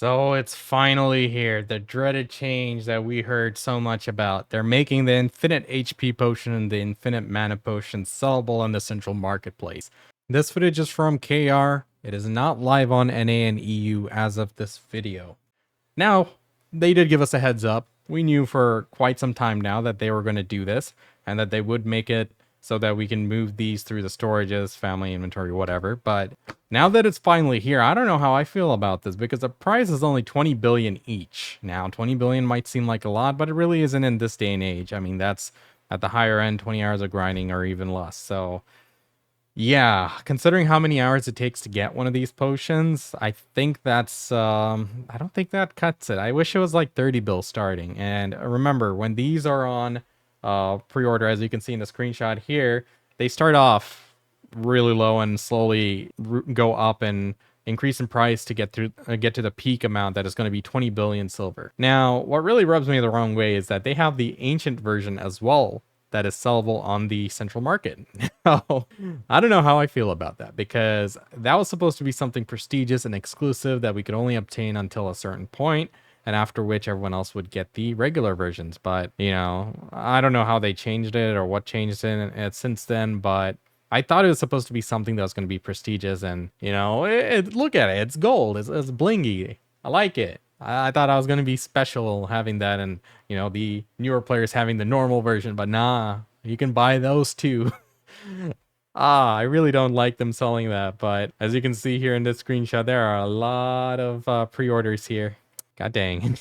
So it's finally here, the dreaded change that we heard so much about. They're making the infinite HP potion and the infinite mana potion sellable on the central marketplace. This footage is from KR. It is not live on NA and EU as of this video. Now, they did give us a heads up. We knew for quite some time now that they were going to do this and that they would make it so that we can move these through the storages, family inventory, whatever. But now that it's finally here, I don't know how I feel about this because the price is only 20 billion each. Now, 20 billion might seem like a lot, but it really isn't in this day and age. I mean, that's at the higher end, 20 hours of grinding or even less. So yeah, considering how many hours it takes to get one of these potions, I think that's I don't think that cuts it. I wish it was like 30 bill starting. And remember, when these are on pre-order, as you can see in the screenshot here, they start off really low and slowly go up and increase in price to get to the peak amount that is going to be 20 billion silver. Now, what really rubs me the wrong way is that they have the ancient version as well that is sellable on the central market. Now, I don't know how I feel about that because that was supposed to be something prestigious and exclusive that we could only obtain until a certain point, and after which everyone else would get the regular versions. But, you know, I don't know how they changed it or what changed it since then, but I thought it was supposed to be something that was going to be prestigious and, you know, look at it. It's gold. It's blingy. I like it. I thought I was going to be special having that and, you know, the newer players having the normal version, but nah, you can buy those too. I really don't like them selling that, but as you can see here in this screenshot, there are a lot of pre-orders here. God dang.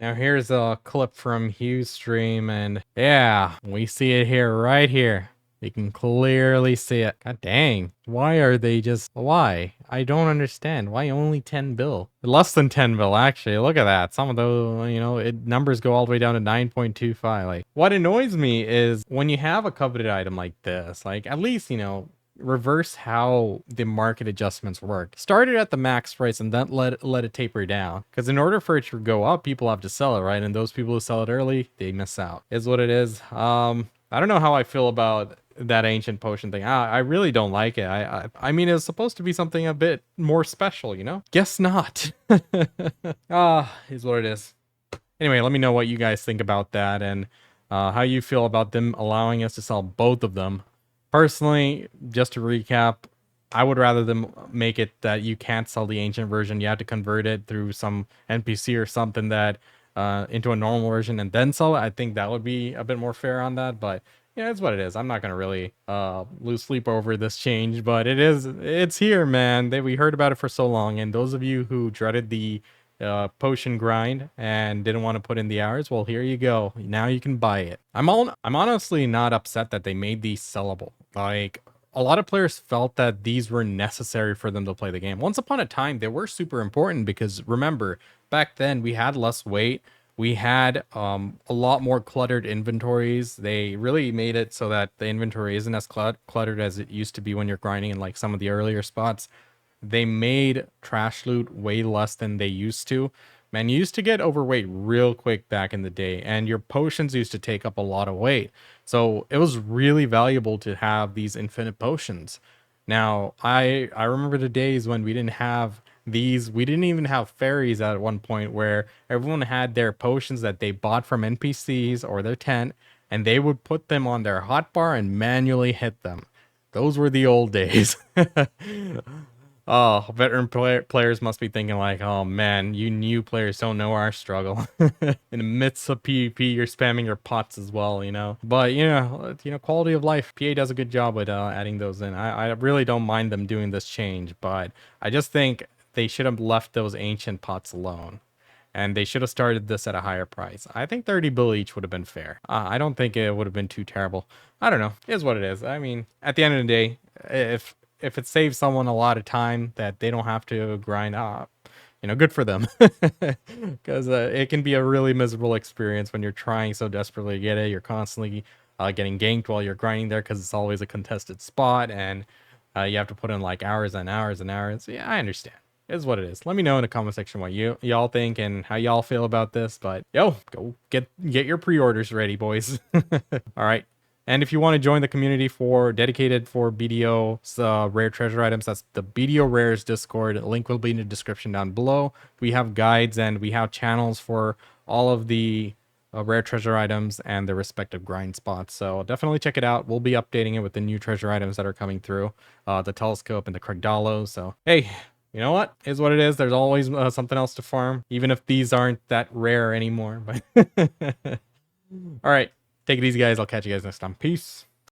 Now here's a clip from Hugh's stream, and yeah, we see it here, right here. You can clearly see it. God dang. Why are they just... Why? I don't understand. Why only 10 bill? Less than 10 bill, actually. Look at that. Some of those, you know, numbers go all the way down to 9.25. Like, what annoys me is when you have a coveted item like this, like, at least, you know, reverse how the market adjustments work. Start it at the max price and then let it taper down. Because in order for it to go up, people have to sell it, right? And those people who sell it early, they miss out. Is what it is. I don't know how I feel about that ancient potion thing. I really don't like it. I mean, it's supposed to be something a bit more special, you know? Guess not. Is what it is. Anyway, let me know what you guys think about that and how you feel about them allowing us to sell both of them. Personally, just to recap, I would rather them make it that you can't sell the ancient version. You have to convert it through some NPC or something that into a normal version and then sell it. I think that would be a bit more fair on that, but yeah, it's what it is. I'm not gonna really lose sleep over this change, but it's here, man. We heard about it for so long, and those of you who dreaded the potion grind and didn't want to put in the hours, well, here you go. Now you can buy it. I'm honestly not upset that they made these sellable. Like, a lot of players felt that these were necessary for them to play the game. Once upon a time, they were super important because remember, back then we had less weight. We had a lot more cluttered inventories. They really made it so that the inventory isn't as cluttered as it used to be when you're grinding in like some of the earlier spots. They made trash loot way less than they used to. Man, you used to get overweight real quick back in the day, and your potions used to take up a lot of weight. So it was really valuable to have these infinite potions. Now, I remember the days when we didn't have these. We didn't even have fairies at one point where everyone had their potions that they bought from NPCs or their tent, and they would put them on their hotbar and manually hit them. Those were the old days. Oh, veteran players must be thinking like, oh man, you new players don't know our struggle. In the midst of PvP, you're spamming your pots as well, you know. But quality of life. PA does a good job with adding those in. I really don't mind them doing this change, but I just think they should have left those ancient pots alone. And they should have started this at a higher price. I think 30 bill each would have been fair. I don't think it would have been too terrible. I don't know. It is what it is. I mean, at the end of the day, if it saves someone a lot of time that they don't have to grind up, you know, good for them. Because it can be a really miserable experience when you're trying so desperately to get it. You're constantly getting ganked while you're grinding there because it's always a contested spot and you have to put in like hours and hours and hours. Yeah, I understand. It is what it is. Let me know in the comment section what y'all think and how y'all feel about this. But yo, go get your pre-orders ready, boys. All right. And if you want to join the community for dedicated for BDO rare treasure items, that's the BDO Rares Discord. Link will be in the description down below. We have guides and we have channels for all of the rare treasure items and their respective grind spots. So definitely check it out. We'll be updating it with the new treasure items that are coming through, the telescope and the Kragdalo. So hey, you know what? Is what it is. There's always something else to farm, even if these aren't that rare anymore. But all right, take it easy, guys. I'll catch you guys next time. Peace.